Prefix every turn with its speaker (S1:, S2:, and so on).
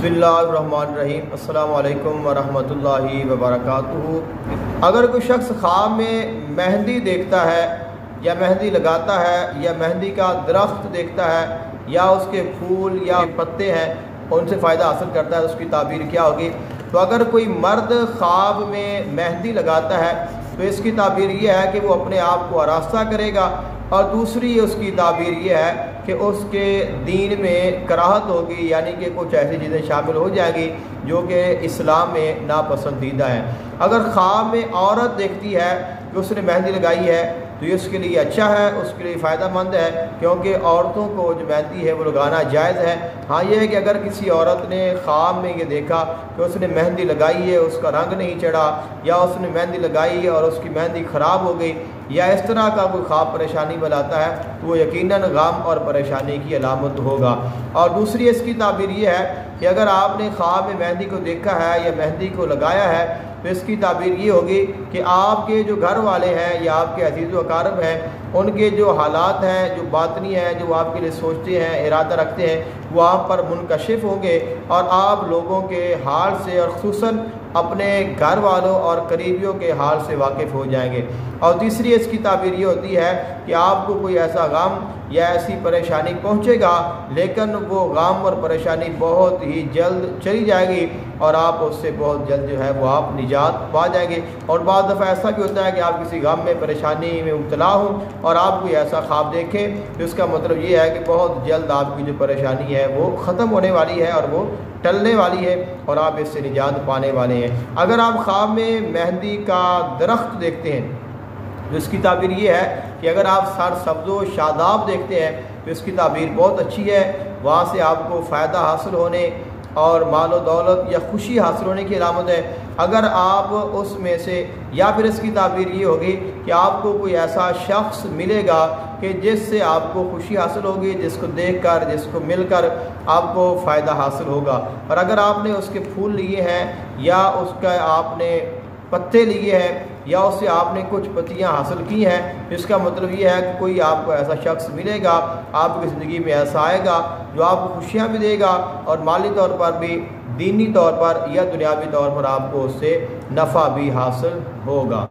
S1: बिस्मिल्लाहिर्रहमानिर्रहीम। अस्सलाम वालेकुम वरहमतुल्लाहि वबरकातुहू। अगर कोई शख्स ख्वाब में मेहंदी देखता है या मेहंदी लगाता है या मेहंदी का दरख्त देखता है या उसके फूल या पत्ते हैं उनसे फ़ायदा हासिल करता है, उसकी ताबीर क्या होगी? तो अगर कोई मर्द ख्वाब में मेहंदी लगाता है तो इसकी ताबीर ये है कि वो अपने आप को आरास्ता करेगा, और दूसरी उसकी ताबीर ये है कि उसके दीन में कराहत होगी, यानी कि कुछ ऐसी चीज़ें शामिल हो जाएगी जो कि इस्लाम में नापसंदीदा हैं। अगर ख्वाब में औरत देखती है कि उसने मेहंदी लगाई है तो ये उसके लिए अच्छा है, उसके लिए फ़ायदा मंद है, क्योंकि औरतों को जो मेहंदी है वो लगाना जायज़ है। हाँ, ये है कि अगर किसी औरत ने ख्वाब में ये देखा कि उसने मेहंदी लगाई है, उसका रंग नहीं चढ़ा, या उसने मेहंदी लगाई और उसकी मेहंदी ख़राब हो गई, या इस तरह का कोई ख्वाब परेशानी बनाता है, तो वो यकीनन गम और परेशानी की अलामत होगा। और दूसरी इसकी ताबीर ये है कि अगर आपने ख्वाब में मेहंदी को देखा है या मेहंदी को लगाया है तो इसकी ताबीर ये होगी कि आपके जो घर वाले हैं या आपके अजीज़ व अकारब हैं, उनके जो हालात हैं, जो बातनी हैं, जो आपके लिए सोचते हैं, इरादा रखते हैं, वो आप पर मुनकशिफ होंगे और आप लोगों के हाल से और खुसूसन अपने घर वालों और करीबियों के हाल से वाकिफ़ हो जाएंगे। और तीसरी इसकी ताबीर ये होती है कि आपको कोई ऐसा गम या ऐसी परेशानी पहुंचेगा, लेकिन वो गम और परेशानी बहुत ही जल्द चली जाएगी और आप उससे बहुत जल्द जो है वो आप निजात पा जाएंगे। और बाद दफ़ा ऐसा भी होता है कि आप किसी गम में, परेशानी में मुब्तला हो और आप कोई ऐसा ख्वाब देखें तो इसका मतलब ये है कि बहुत जल्द आपकी जो परेशानी है वो ख़त्म होने वाली है और वो टलने वाली है और आप इससे निजात पाने वाले हैं। अगर आप ख्वाब में मेहंदी का दरख्त देखते हैं तो इसकी ताबीर ये है कि अगर आप सर सब्ज़ो शादाब देखते हैं तो इसकी ताबीर बहुत अच्छी है, वहाँ से आपको फ़ायदा हासिल होने और मालो दौलत या खुशी हासिल होने की अलामत है। अगर आप उसमें से, या फिर इसकी ताबीर ये होगी कि आपको कोई ऐसा शख्स मिलेगा कि जिससे आपको खुशी हासिल होगी, जिसको देखकर, जिसको मिलकर आपको फ़ायदा हासिल होगा। और अगर आपने उसके फूल लिए हैं या उसका आपने पत्ते लिए हैं या उससे आपने कुछ पत्तियां हासिल की हैं, इसका मतलब ये है कि कोई आपको ऐसा शख्स मिलेगा, आपकी ज़िंदगी में ऐसा आएगा जो आपको खुशियां भी देगा और माली तौर पर भी, दीनी तौर पर या दुनियावी तौर पर आपको उससे नफ़ा भी हासिल होगा।